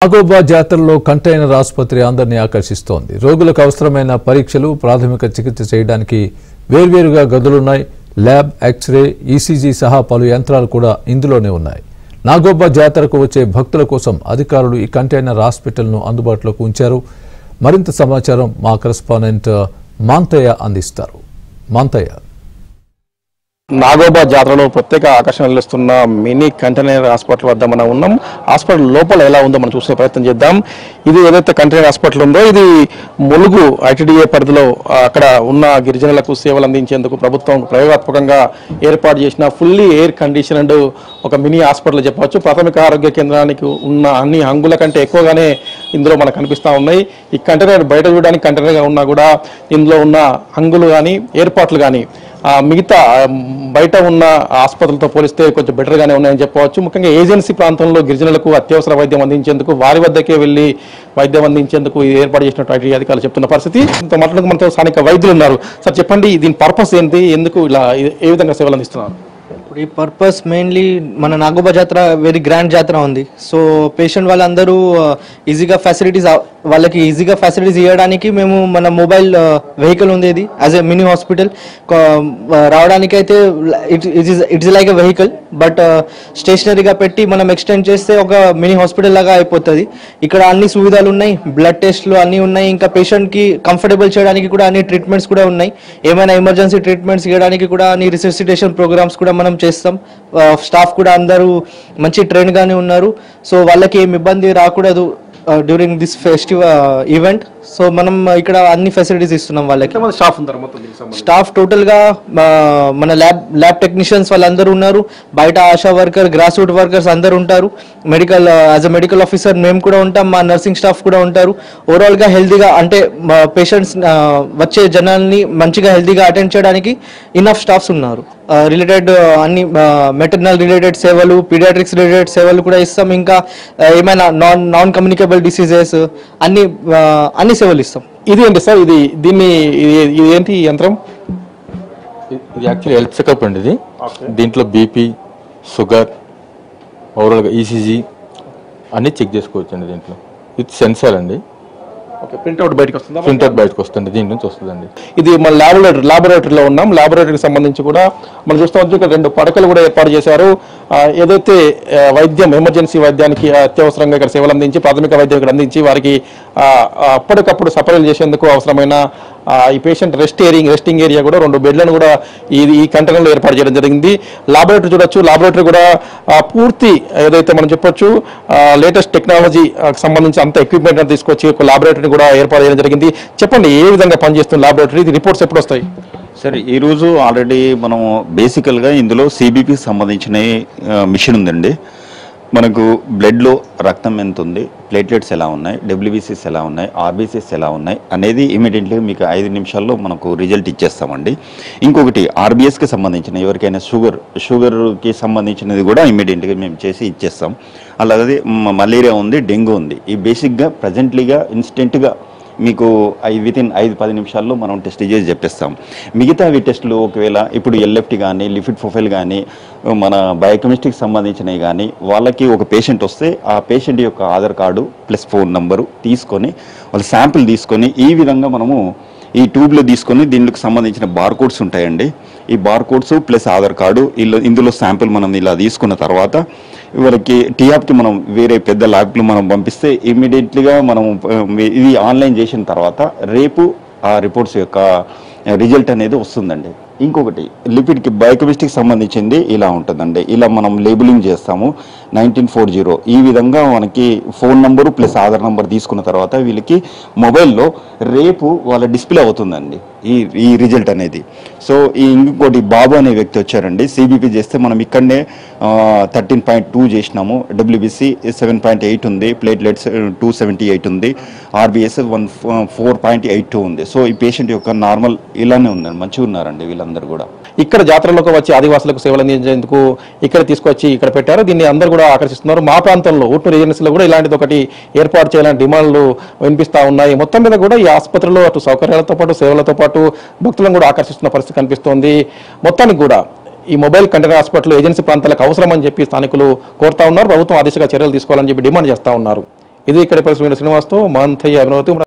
నాగోబా జాతరలో కంటైనర్ ఆసుపత్రి అందరినీ ఆకర్షిస్తోంది. రోగులకు అవసరమైన పరీక్షలు, ప్రాథమిక చికిత్స చేయడానికి వేర్వేరుగా గదులున్నాయి. ల్యాబ్, ఎక్స్రే, ఈసీజీ సహా పలు యంత్రాలు కూడా ఇందులోనే ఉన్నాయి. నాగోబా జాతరకు వచ్చే భక్తుల కోసం అధికారులు ఈ కంటైనర్ హాస్పిటల్ను అందుబాటులోకి ఉంచారు. మరింత సమాచారం మా కరెస్పాండెంట్ మాంతయ్య అందిస్తారు. మాంతయ్య, నాగోబా జాతరలో ప్రత్యేక ఆకర్షణ నిలుస్తున్న మినీ కంటైనర్ హాస్పిటల్ వద్ద మనం ఉన్నాం. హాస్పిటల్ లోపల ఎలా ఉందో మనం చూసే ప్రయత్నం చేద్దాం. ఇది ఏదైతే కంటైనర్ హాస్పిటల్ ఉందో ఇది ములుగు ఐటీడీఏ పరిధిలో అక్కడ ఉన్న గిరిజనులకు సేవలు అందించేందుకు ప్రభుత్వం ప్రయోగాత్మకంగా ఏర్పాటు చేసిన ఫుల్లీ ఎయిర్ కండిషన్డ్ ఒక మినీ హాస్పిటల్ చెప్పవచ్చు. ప్రాథమిక ఆరోగ్య కేంద్రానికి ఉన్న అన్ని హంగుల కంటే ఎక్కువగానే ఇందులో మనకు కనిపిస్తూ ఉన్నాయి. ఈ కంటైనర్ బయట చూడడానికి కంటైనర్గా ఉన్నా కూడా ఇందులో ఉన్న హంగులు కానీ ఏర్పాట్లు కానీ మిగతా బయట ఉన్న ఆసుపత్రులతో పోలిస్తే కొంచెం బెటర్గానే ఉన్నాయని చెప్పవచ్చు. ముఖ్యంగా ఏజెన్సీ ప్రాంతంలో గిరిజనులకు అత్యవసర వైద్యం అందించేందుకు వారి వద్దకే వెళ్లి వైద్యం అందించేందుకు ఏర్పాటు చేసినట్టు ఐటీ అధికారులు చెప్తున్న పరిస్థితి. మాట్లాడుతూ మనతో స్థానిక వైద్యులు ఉన్నారు. సార్ చెప్పండి, దీని పర్పస్ ఏంటి, ఎందుకు ఇలా ఏ విధంగా సేవలు అందిస్తున్నారు? ఇప్పుడు ఈ పర్పస్ మెయిన్లీ మన నాగోబా జాతర వెరీ గ్రాండ్ జాతర ఉంది. సో పేషెంట్ వాళ్ళందరూ ఈజీగా ఫెసిలిటీస్ ఇవ్వడానికి మేము మన మొబైల్ వెహికల్ ఉంది. ఇది యాజ్ ఎ మినీ హాస్పిటల్ రావడానికి అయితే it's like a vehicle, but స్టేషనరీగా పెట్టి మనం ఎక్స్టెండ్ చేస్తే ఒక మినీ హాస్పిటల్ లాగా అయిపోతుంది. ఇక్కడ అన్ని సువిధాలు ఉన్నాయి, బ్లడ్ టెస్ట్లు అన్నీ ఉన్నాయి. ఇంకా పేషెంట్కి కంఫర్టబుల్ చేయడానికి కూడా అన్ని ట్రీట్మెంట్స్ కూడా ఉన్నాయి. ఏమైనా ఎమర్జెన్సీ ట్రీట్మెంట్స్ ఇవ్వడానికి కూడా అన్ని రిసెసిటేషన్ ప్రోగ్రామ్స్ కూడా మనం చేస్తాం. స్టాఫ్ కూడా అందరూ మంచి ట్రైన్ గానే ఉన్నారు. సో వాళ్ళకి ఏం ఇబ్బంది రాకూడదు during this festive event. So మనం ఇక్కడ అన్ని ఫెసిలిటీస్ ఇస్తున్నాం వాళ్ళకి. స్టాఫ్ టోటల్ గా మన ల్యాబ్ టెక్నీషియన్స్ వాళ్ళందరూ ఉన్నారు. బయట ASHA worker, grass root workers అందరూ ఉంటారు. Medical as a medical officer మేము కూడా ఉంటాం, మా నర్సింగ్ స్టాఫ్ కూడా ఉంటారు. ఓవరాల్ గా హెల్తీగా అంటే పేషెంట్స్ వచ్చే జనాల్ని మంచిగా హెల్తీగా అటెండ్ చేయడానికి ఇనఫ్ స్టాఫ్స్ ఉన్నారు. రిలేటెడ్ అన్ని మెటర్నల్ రిలేటెడ్ సేవలు, పీడియాట్రిక్స్ రిలేటెడ్ సేవలు కూడా ఇస్తాం. ఇంకా ఏమైనా నాన్ కమ్యూనికేబుల్ డిసీజెస్ అన్ని సేవలు ఇస్తాం. ఇది ఏంటి సార్, ఇది ఏంటి యంత్రం? ఇది యాక్చువల్లీ హెల్త్ చెకప్ అండి. ఇది దీంట్లో బీపీ, షుగర్, ఓవరాల్గా ఈసీజీ అన్నీ చెక్ చేసుకోవచ్చు అండి. దీంట్లో ఇది సెన్సార్ అండి. ప్రింట్అవుట్ బయటకు వస్తుంది, దీని నుంచి వస్తుందండి. ఇది మన లాబొరేటరీలో ఉన్నాం. లాబొరేటరీకి సంబంధించి కూడా మనం చూస్తాం, ఇక్కడ 2 పడకలు కూడా ఏర్పాటు చేశారు. ఏదైతే వైద్యం, ఎమర్జెన్సీ వైద్యానికి అత్యవసరంగా ఇక్కడ సేవలు అందించి ప్రాథమిక వైద్యం ఇక్కడ అందించి వారికి అప్పటికప్పుడు సపరేట్ చేసేందుకు అవసరమైన ఈ పేషెంట్ రెస్టింగ్ ఏరియా కూడా 2 బెడ్లను కూడా ఈ కంటైనర్లో ఏర్పాటు చేయడం జరిగింది. లాబొరేటరీ చూడొచ్చు. లాబొరేటరీ కూడా పూర్తి ఏదైతే మనం చెప్పొచ్చు లేటెస్ట్ టెక్నాలజీ సంబంధించి అంత ఎక్విప్మెంట్ తీసుకొచ్చి ఒక లాబొరేటరీ కూడా ఏర్పాటు చేయడం జరిగింది. చెప్పండి, ఏ విధంగా పనిచేస్తుంది లాబొరేటరీ? రిపోర్ట్స్ ఎప్పుడు వస్తాయి? సరే, ఈరోజు ఆల్రెడీ మనం బేసికల్గా ఇందులో సిబిపికి సంబంధించిన మిషన్ ఉందండి. మనకు బ్లడ్లో రక్తం ఎంత ఉంది, ప్లేట్లెట్స్ ఎలా ఉన్నాయి, డబ్ల్యూబీసీస్ ఎలా ఉన్నాయి, ఆర్బీసీస్ ఎలా ఉన్నాయి అనేది ఇమీడియట్లీ మీకు 5 నిమిషాల్లో మనకు రిజల్ట్ ఇచ్చేస్తామండి. ఇంకొకటి ఆర్బీఎస్కి సంబంధించిన ఎవరికైనా షుగర్కి సంబంధించినది కూడా ఇమీడియట్గా మేము చేసి ఇచ్చేస్తాం. అలాగే మలేరియా ఉంది, డెంగ్యూ ఉంది. ఈ బేసిక్గా ప్రజెంట్లీగా ఇన్స్టెంట్గా మీకు వితిన్ 5-10 నిమిషాల్లో మనం టెస్ట్ చేసి చెప్పేస్తాం. మిగతావి టెస్టులు ఒకవేళ ఇప్పుడు ఎల్ఎఫ్టీ కానీ, లిపిడ్ ప్రొఫైల్ కానీ, మన బయోకెమిస్ట్రీకి సంబంధించినవి కానీ, వాళ్ళకి ఒక పేషెంట్ వస్తే ఆ పేషెంట్ యొక్క Aadhaar card plus phone number తీసుకొని వాళ్ళ శాంపిల్ తీసుకొని ఈ విధంగా మనము ఈ ట్యూబ్లో తీసుకొని దీనికి సంబంధించిన బార్కోడ్స్ ఉంటాయండి. ఈ బార్కోడ్స్ ప్లస్ ఆధార్ కార్డు ఇందులో శాంపిల్ మనం ఇలా తీసుకున్న తర్వాత ఇవరికి టీఆప్కి మనం వేరే పెద్ద ల్యాబ్కి మనం పంపిస్తే ఇమ్మీడియట్లీగా మనం ఇది ఆన్లైన్ చేసిన తర్వాత రేపు ఆ రిపోర్ట్స్ యొక్క రిజల్ట్ అనేది వస్తుందండి. ఇంకొకటి లిపిడ్కి బయోకెమిస్ట్రీకి సంబంధించింది ఇలా ఉంటుందండి. ఇలా మనం లేబులింగ్ చేస్తాము 1940. ఈ విధంగా మనకి phone number plus Aadhaar number తీసుకున్న తర్వాత వీళ్ళకి మొబైల్లో రేపు వాళ్ళ డిస్ప్లే అవుతుందండి ఈ రిజల్ట్ అనేది. సో ఇంకోటి బాబు అనే వ్యక్తి వచ్చారండి. సిబిపి చేస్తే మనం ఇక్కడనే 13.2 చేసినాము, డబ్ల్యూబీసీ 7.8 ఉంది, ప్లేట్లెట్స్ 278 ఉంది, ఆర్బీఎస్ 4.82 ఉంది. సో ఈ పేషెంట్ యొక్క నార్మల్ ఇలానే ఉందండి, మంచిగా ఉన్నారండి వీళ్ళందరూ కూడా. ఇక్కడ జాతరలోకి వచ్చి ఆదివాసులకు సేవలు అందించేందుకు ఇక్కడ తీసుకొచ్చి ఇక్కడ పెట్టారు. దీన్ని అందరూ కూడా ఆకర్షిస్తున్నారు. మా ప్రాంతంలో ఊటూరు ఏజెన్సీలో కూడా ఇలాంటిది ఒకటి ఏర్పాటు చేయాలని డిమాండ్లు వినిపిస్తూ ఉన్నాయి. మొత్తం మీద కూడా ఈ ఆసుపత్రిలో అటు సౌకర్యాలతో పాటు సేవలతో పాటు భక్తులను కూడా ఆకర్షిస్తున్న పరిస్థితి కనిపిస్తోంది. మొత్తానికి కూడా ఈ మొబైల్ కంటైనర్ హాస్పిటల్ ఏజెన్సీ ప్రాంతాలకు అవసరమని చెప్పి స్థానికులు కోరుతా ఉన్నారు. ప్రభుత్వం ఆ దిశగా చర్యలు తీసుకోవాలని చెప్పి డిమాండ్ చేస్తూ ఉన్నారు. ఇది ఇక్కడ పరిస్థితి శ్రీనివాస్తో మాంతయ్య అభినవతి.